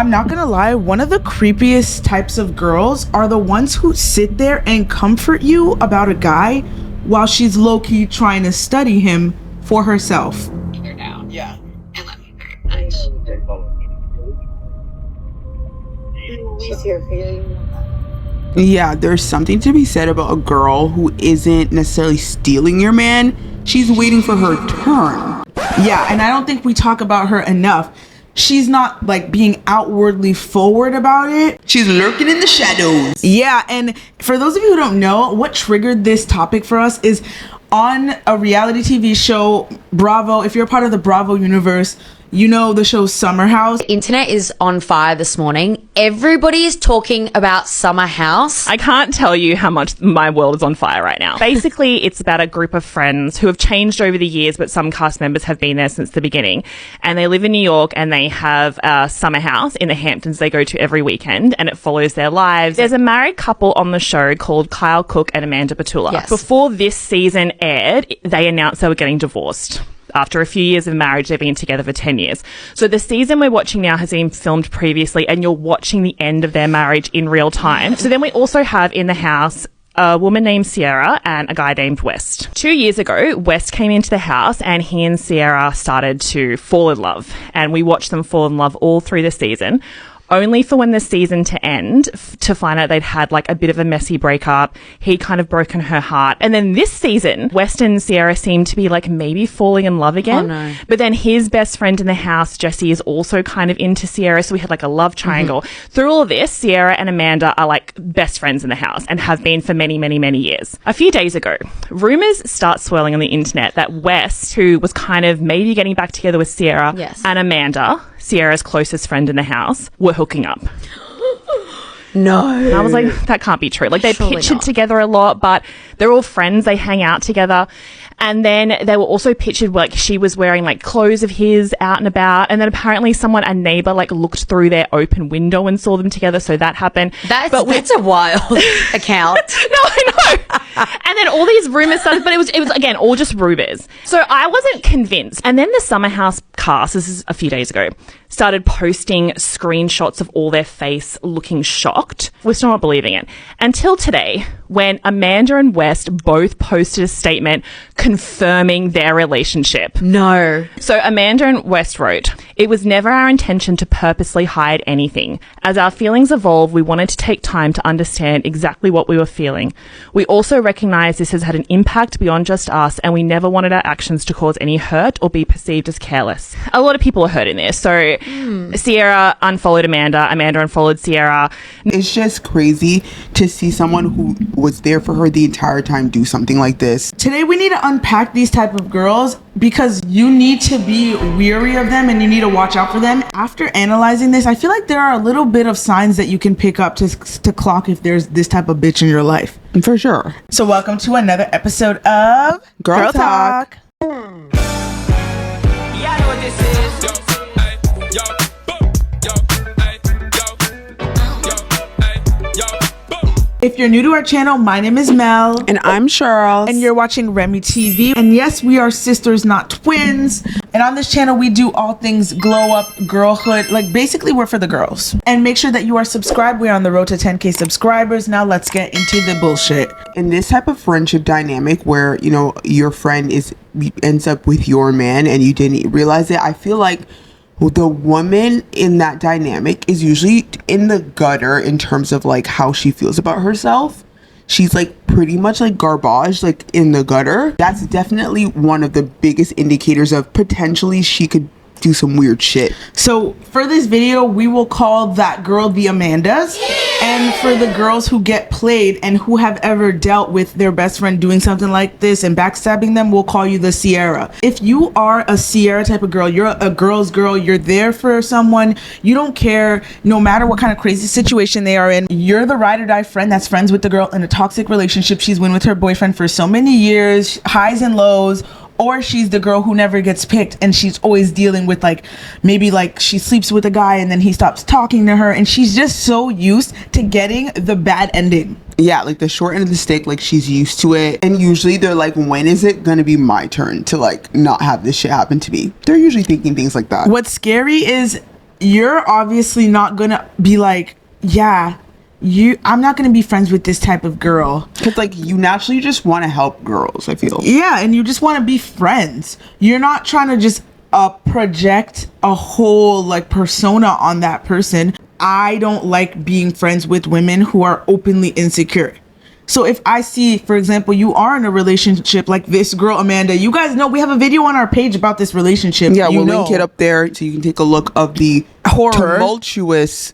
I'm not gonna lie, one of the creepiest types of girls are the ones who sit there and comfort you about a guy while she's low-key trying to study him for herself. You're down. Yeah. And let me very nice. Yeah, there's something to be said about a girl who isn't necessarily stealing your man. She's waiting for her turn. Yeah, and I don't think we talk about her enough. She's not like being outwardly forward about it. She's lurking in the shadows. Yeah, and for those of you who don't know, what triggered this topic for us is on a reality TV show, Bravo. If you're a part of the Bravo universe, you know the show Summer House. Internet is on fire this morning. Everybody is talking about Summer House. I can't tell you how much my world is on fire right now. Basically, it's about a group of friends who have changed over the years, but some cast members have been there since the beginning. And they live in New York and they have a summer house in the Hamptons they go to every weekend, and it follows their lives. There's a married couple on the show called Kyle Cook and Amanda Batula. Yes. Before this season aired, they announced they were getting divorced. After a few years of marriage, they've been together for 10 years. So the season we're watching now has been filmed previously, and you're watching the end of their marriage in real time. So then we also have in the house a woman named Ciara and a guy named West. 2 years ago, West came into the house and he and Ciara started to fall in love. And we watched them fall in love all through the season, only for when the season to end to find out they'd had like a bit of a messy breakup. He'd kind of broken her heart. And then this season, West and Ciara seem to be like maybe falling in love again. Oh, no. But then his best friend in the house, Jesse, is also kind of into Ciara. So we had like a love triangle. Through all of this, Ciara and Amanda are like best friends in the house and have been for many, many, many years. A few days ago, rumors start swirling on the internet that West, who was kind of maybe getting back together with Ciara, Yes. and Amanda, Ciara's closest friend in the house, were hooking up. No. And I was like, that can't be true. Like, they Surely pictured not. together a lot, but they're all friends. They hang out together. And then they were also pictured like she was wearing like clothes of his out and about. And then apparently a neighbor like looked through their open window and saw them together. So that happened. That's a wild account. No, I know. And then all these rumors started, but it was again all just rumors. So I wasn't convinced. And then the Summer House cast, this is a few days ago, started posting screenshots of all their face looking shocked. We're still not believing it. Until today, when Amanda and West both posted a statement confirming their relationship. No. So Amanda and West wrote, "It was never our intention to purposely hide anything. As our feelings evolved, we wanted to take time to understand exactly what we were feeling. We also recognize this has had an impact beyond just us, and we never wanted our actions to cause any hurt or be perceived as careless." A lot of people are hurt in this. So Ciara unfollowed Amanda unfollowed Ciara. It's just crazy to see someone who was there for her the entire time do something like this. Today we need to unpack these type of girls because you need to be weary of them and you need to watch out for them. After analyzing this, I feel like there are a little bit of signs that you can pick up to clock if there's this type of bitch in your life. For sure. So welcome to another episode of Girl Talk. Yeah, I know what this is. If you're new to our channel, my name is Mel. And I'm Charles. And you're watching Remy TV. And yes, we are sisters, not twins. And on this channel, we do all things glow up, girlhood. Like, basically, we're for the girls. And make sure that you are subscribed. We're on the road to 10K subscribers. Now, let's get into the bullshit. In this type of friendship dynamic where, you know, your friend ends up with your man and you didn't realize it, I feel like the woman in that dynamic is usually in the gutter in terms of like how she feels about herself. She's like pretty much like garbage, like in the gutter. That's definitely one of the biggest indicators of potentially she could do some weird shit. So for this video, we will call that girl the Amandas. And for the girls who get played and who have ever dealt with their best friend doing something like this and backstabbing them, we'll call you the Ciara. If you are a Ciara type of girl, you're a girl's girl, you're there for someone, you don't care no matter what kind of crazy situation they are in, you're the ride or die friend that's friends with the girl in a toxic relationship. She's been with her boyfriend for so many years, highs and lows. Or she's the girl who never gets picked and she's always dealing with like, maybe like she sleeps with a guy and then he stops talking to her and she's just so used to getting the bad ending. Yeah, like the short end of the stick, like she's used to it. And usually they're like, when is it gonna be my turn to like not have this shit happen to me? They're usually thinking things like that. What's scary is you're obviously not gonna be like, yeah, I'm not gonna be friends with this type of girl. Because like you naturally just want to help girls, I feel. Yeah, and you just want to be friends. You're not trying to just project a whole like persona on that person. I don't like being friends with women who are openly insecure. So if I see, for example, you are in a relationship like this girl, Amanda, you guys know we have a video on our page about this relationship. Yeah, we'll link it up there so you can take a look of the tumultuous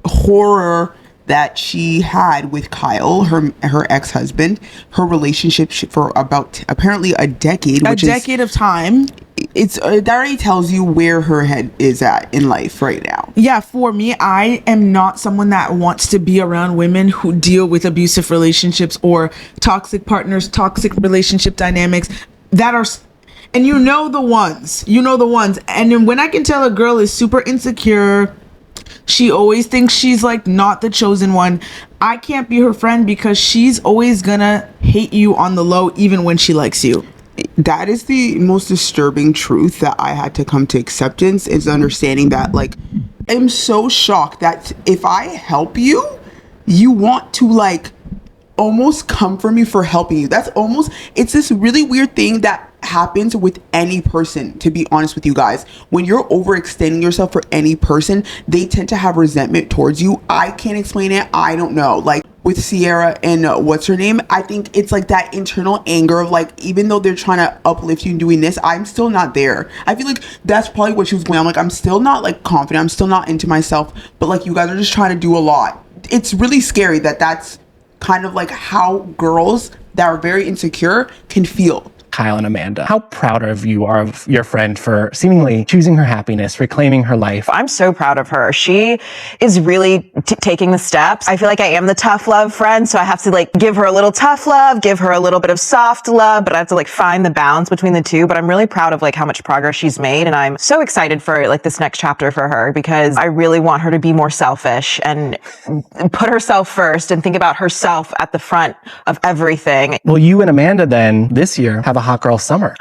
horror that she had with Kyle, her ex-husband, her relationship for about apparently a decade. A decade of time. That already tells you where her head is at in life right now. Yeah, for me, I am not someone that wants to be around women who deal with abusive relationships or toxic partners, toxic relationship dynamics that are, and you know the ones. And then when I can tell a girl is super insecure, she always thinks she's like not the chosen one, I can't be her friend because she's always gonna hate you on the low even when she likes you. That is the most disturbing truth that I had to come to acceptance, is understanding that, like, I'm so shocked that if I help you, you want to like almost come for me for helping you. It's this really weird thing that happens with any person, to be honest with you guys. When you're overextending yourself for any person, they tend to have resentment towards you. I can't explain it. I don't know. Like with Ciara and what's her name, I think it's like that internal anger of like, even though they're trying to uplift you and doing this, I'm still not there. I feel like that's probably what she was going on. Like, I'm still not like confident. I'm still not into myself, but like you guys are just trying to do a lot. It's really scary that that's kind of like how girls that are very insecure can feel. Kyle and Amanda, how proud of you are of your friend for seemingly choosing her happiness, reclaiming her life. I'm so proud of her. She is really taking the steps. I feel like I am the tough love friend, so I have to like give her a little tough love, give her a little bit of soft love, but I have to like find the balance between the two. But I'm really proud of like how much progress she's made, and I'm so excited for like this next chapter for her, because I really want her to be more selfish and put herself first and think about herself at the front of everything. Well, you and Amanda then this year have a hot girl summer.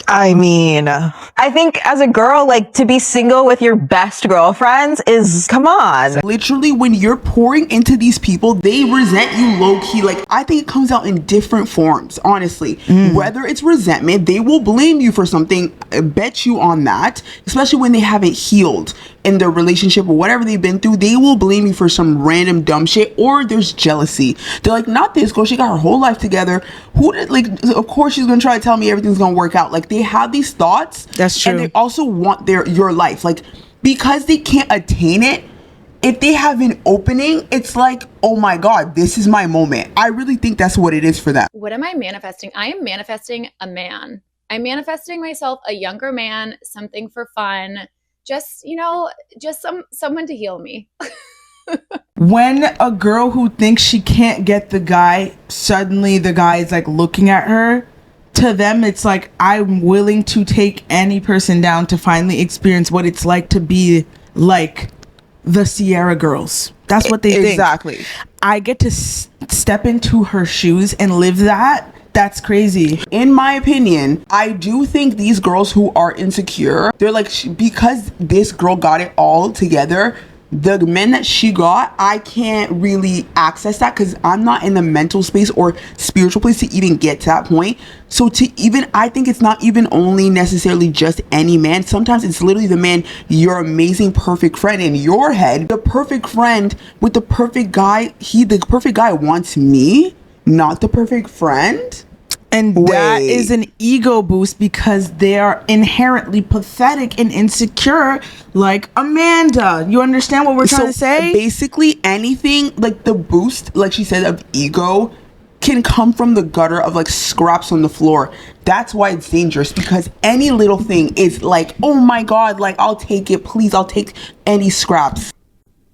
I mean, I think as a girl, like, to be single with your best girlfriends is, come on. Literally, when you're pouring into these people, they resent you low-key. Like, I think it comes out in different forms, honestly. Whether it's resentment, they will blame you for something. I bet you on that, especially when they haven't healed in their relationship or whatever they've been through. They will blame you for some random dumb shit, or there's jealousy. They're like, not this girl, she got her whole life together. Who did, like, of course she's gonna try to tell me everything's gonna work out. Like, they have these thoughts. That's true. And they also want your life. Like, because they can't attain it, if they have an opening, it's like, oh my God, this is my moment. I really think that's what it is for them. What am I manifesting? I am manifesting a man. I'm manifesting myself a younger man, something for fun. Just, just someone to heal me. When a girl who thinks she can't get the guy, suddenly the guy is like looking at her, to them it's like, I'm willing to take any person down to finally experience what it's like to be like the Ciara girls. That's what they think. Exactly. I get to step into her shoes and live that. That's crazy. In my opinion, I do think these girls who are insecure, they're like, because this girl got it all together, the men that she got, I can't really access that because I'm not in the mental space or spiritual place to even get to that point. So I think it's not even only necessarily just any man. Sometimes it's literally the man, your amazing, perfect friend in your head. The perfect friend with the perfect guy, the perfect guy wants me, not the perfect friend. And that is an ego boost because they are inherently pathetic and insecure, like Amanda. You understand what we're trying to say? Basically, anything like the boost, like she said, of ego can come from the gutter of like scraps on the floor. That's why it's dangerous, because any little thing is like, oh my God, like, I'll take it. Please, I'll take any scraps.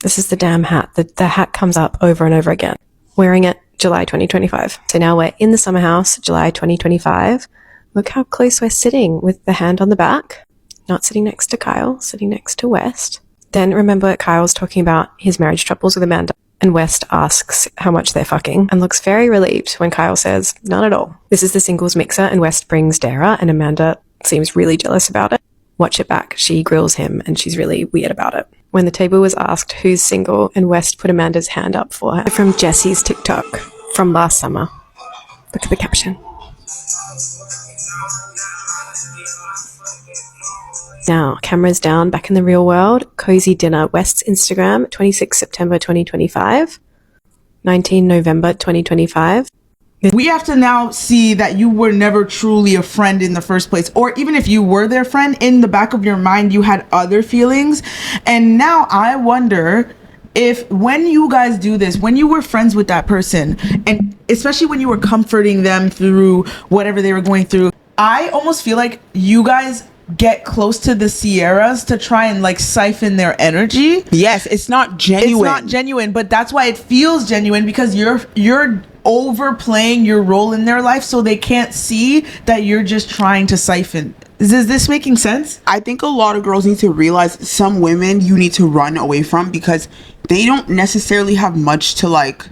This is the damn hat. The hat comes up over and over again. Wearing it July 2025. So now we're in the summer house, July 2025. Look how close we're sitting with the hand on the back. Not sitting next to Kyle, sitting next to West. Then remember Kyle's talking about his marriage troubles with Amanda, and West asks how much they're fucking and looks very relieved when Kyle says, none at all. This is the singles mixer, and West brings Dara, and Amanda seems really jealous about it. Watch it back. She grills him and she's really weird about it. When the table was asked who's single, and West put Amanda's hand up for her. From Jessie's TikTok from last summer. Look at the caption. Now, cameras down, back in the real world. Cozy dinner, West's Instagram, 26 September 2025, 19 November 2025. We have to now see that you were never truly a friend in the first place. Or even if you were their friend, in the back of your mind, you had other feelings. And now I wonder if when you guys do this, when you were friends with that person, and especially when you were comforting them through whatever they were going through, I almost feel like you guys get close to the Ciaras to try and like siphon their energy. Yes, it's not genuine. It's not genuine, but that's why it feels genuine, because you're overplaying your role in their life, so they can't see that you're just trying to siphon. Is this making sense? I think a lot of girls need to realize some women you need to run away from, because they don't necessarily have much to like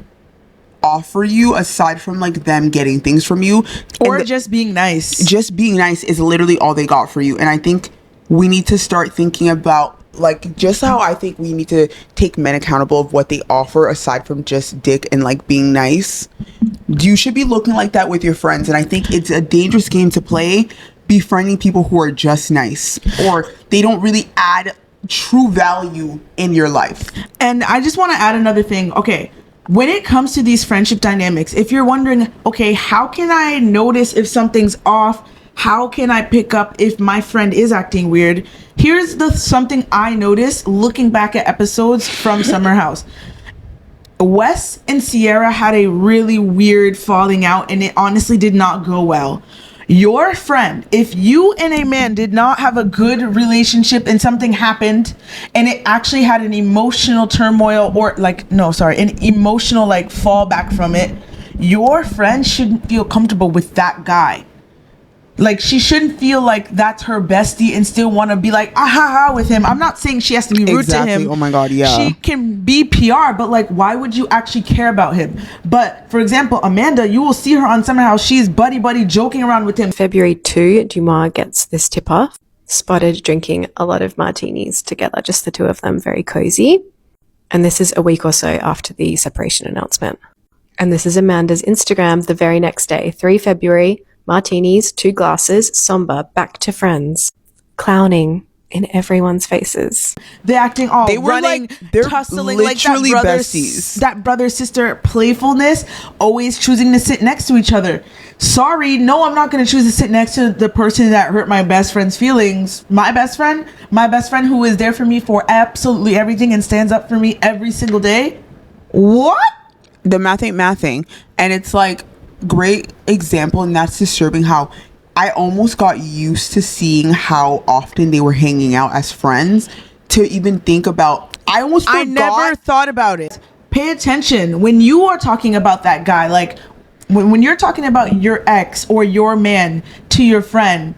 offer you aside from like them getting things from you, or just being nice. Just being nice is literally all they got for you. And I think we need to start thinking about like just how I think we need to take men accountable of what they offer aside from just dick and like being nice. You should be looking like that with your friends, and I think it's a dangerous game to play, befriending people who are just nice or they don't really add true value in your life. And I just want to add another thing. Okay, when it comes to these friendship dynamics, if you're wondering, okay, how can I notice if something's off? How can I pick up if my friend is acting weird? Here's something I noticed looking back at episodes from Summer House. Wes and Ciara had a really weird falling out, and it honestly did not go well. Your friend, if you and a man did not have a good relationship and something happened and it actually had an emotional turmoil an emotional like fallback from it, your friend shouldn't feel comfortable with that guy. Like, she shouldn't feel like that's her bestie and still want to be like, with him. I'm not saying she has to be rude to him. Oh my God, yeah. She can be PR, but like, why would you actually care about him? But for example, Amanda, you will see her on Summer House. She's buddy joking around with him. February 2, Dumas gets this tip off. Spotted drinking a lot of martinis together, just the two of them, very cozy. And this is a week or so after the separation announcement. And this is Amanda's Instagram the very next day, 3 February. Martinis, 2 glasses, somber, back to friends. Clowning in everyone's faces. They're acting all they were running, like, they're tussling, literally like besties. That brother-sister playfulness, always choosing to sit next to each other. Sorry, no, I'm not going to choose to sit next to the person that hurt my best friend's feelings. My best friend who is there for me for absolutely everything and stands up for me every single day. What? The math ain't mathing. And it's like, great example, and that's disturbing how I almost got used to seeing how often they were hanging out as friends to even think about. I never thought about it. Pay attention when you are talking about that guy, like when you're talking about your ex or your man to your friend.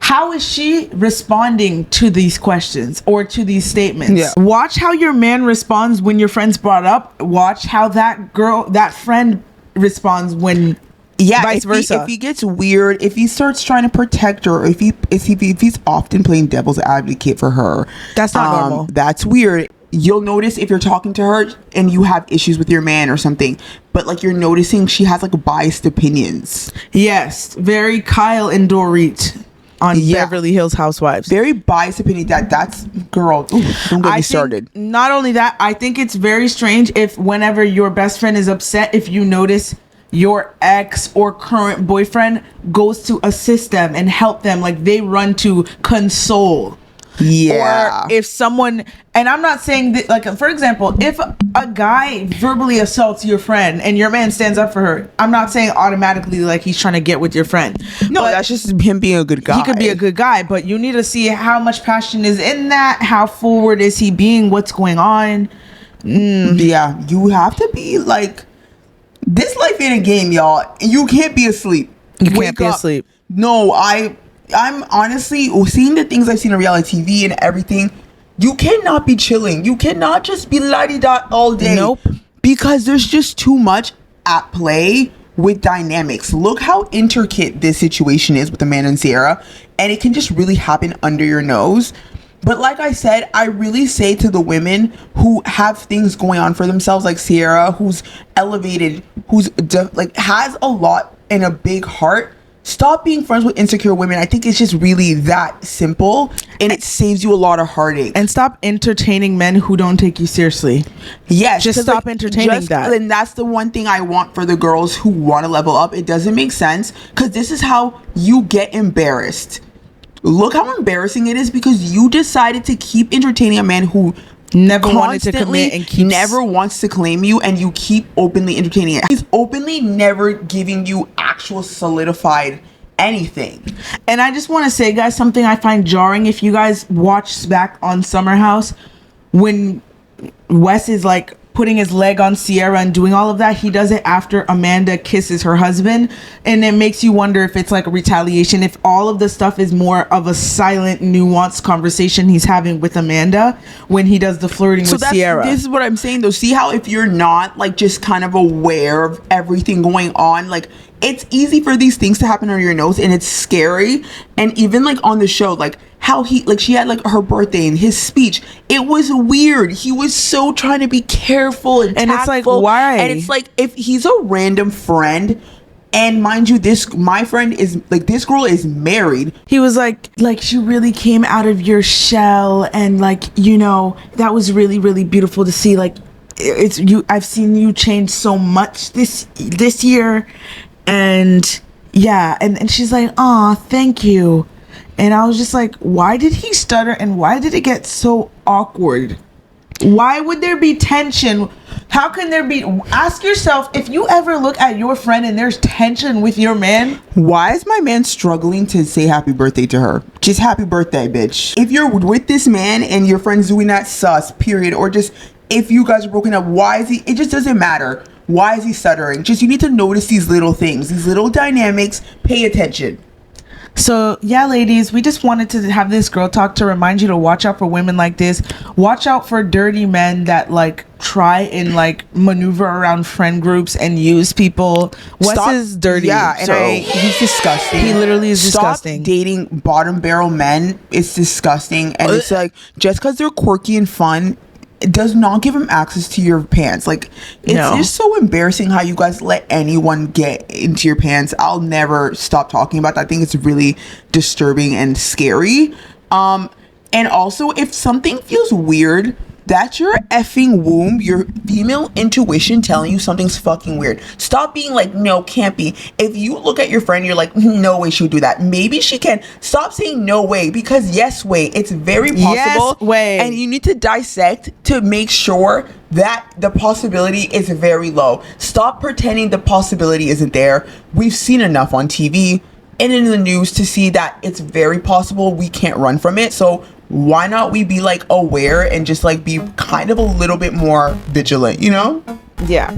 How is she responding to these questions or to these statements? Yeah. Watch how your man responds when your friend's brought up. Watch how that friend responds when vice versa. If he gets weird, if he starts trying to protect her, if he's often playing devil's advocate for her, that's not normal. That's weird. You'll notice if you're talking to her and you have issues with your man or something, but like you're noticing she has like biased opinions. Yes, very Kyle and Dorit on Beverly Hills Housewives. Very biased opinion. That's girl. Ooh, don't get me started. Not only that, I think it's very strange if whenever your best friend is upset, if you notice your ex or current boyfriend goes to assist them and help them, like they run to console. Yeah. Or if someone, and I'm not saying that, like, for example, if a guy verbally assaults your friend and your man stands up for her, I'm not saying automatically like he's trying to get with your friend. No, that's just him being a good guy. He could be a good guy, but you need to see how much passion is in that. How forward is he being? What's going on? Yeah, you have to be like, this life ain't a game, y'all. You can't be asleep. You can't be asleep. No, I'm honestly seeing the things I've seen on reality TV and everything. You cannot be chilling. You cannot just be la-di-da all day. Nope. Because there's just too much at play with dynamics. Look how intricate this situation is with Amanda and Ciara, and it can just really happen under your nose. But like I said, I really say to the women who have things going on for themselves, like Ciara, who's elevated, who's like has a lot and a big heart, stop being friends with insecure women. I think it's just really that simple, and it saves you a lot of heartache. And stop entertaining men who don't take you seriously. Yes, just stop entertaining that. And that's the one thing I want for the girls who want to level up. It doesn't make sense, because this is how you get embarrassed. Look how embarrassing it is, because you decided to keep entertaining a man who never wanted to commit and never wants to claim you, and you keep openly entertaining it. He's openly never giving you actual solidified anything. And I just want to say, guys, something I find jarring. If you guys watch back on Summer House, when Wes is like putting his leg on Ciara and doing all of that, he does it after Amanda kisses her husband, and it makes you wonder if it's like a retaliation, if all of the stuff is more of a silent, nuanced conversation he's having with Amanda when he does the flirting with Ciara. This is what I'm saying though. See how if you're not like just kind of aware of everything going on, like it's easy for these things to happen under your nose, and it's scary. And even like on the show, like how he, like she had like her birthday and his speech, it was weird. He was so trying to be careful and tactful. It's like, why? And it's like, if he's a random friend, and mind you, my friend is like, this girl is married. He was like she really came out of your shell, and like, you know, that was really, really beautiful to see. Like, it's you. I've seen you change so much this year, and yeah, and she's like, "Aw, thank you." And I was just like, why did he stutter, and why did it get so awkward? Why would there be tension? How can there be? Ask yourself, if you ever look at your friend and there's tension with your man, why is my man struggling to say happy birthday to her? Just happy birthday, bitch. If you're with this man and your friend's doing that, sus, period. Or just if you guys are broken up, why is he? It just doesn't matter. Why is he stuttering? Just, you need to notice these little things, these little dynamics. Pay attention. So yeah, ladies, we just wanted to have this girl talk to remind you to watch out for women like this. Watch out for dirty men that like try and like maneuver around friend groups and use people. Wes is dirty. Yeah, and so he's disgusting. He literally is disgusting. Stop dating bottom barrel men. It's disgusting. And it's like, just because they're quirky and fun, it does not give him access to your pants. Like, it's just so embarrassing how you guys let anyone get into your pants. I'll never stop talking about that. I think it's really disturbing and scary. And also, if something feels weird, that's your effing womb, your female intuition telling you something's fucking weird. Stop being like, no, can't be. If you look at your friend, you're like, no way she would do that. Maybe she can. Stop saying no way, because yes way. It's very possible. Yes way. And you need to dissect to make sure that the possibility is very low. Stop pretending the possibility isn't there. We've seen enough on TV and in the news to see that it's very possible. We can't run from it. So why not we be like aware and just like be kind of a little bit more vigilant, you know? Yeah.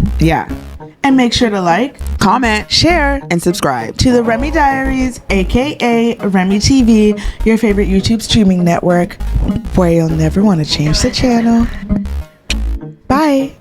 And make sure to like, comment, share, and subscribe to the Remy Diaries, aka Remy TV, your favorite YouTube streaming network, where you'll never want to change the channel. Bye.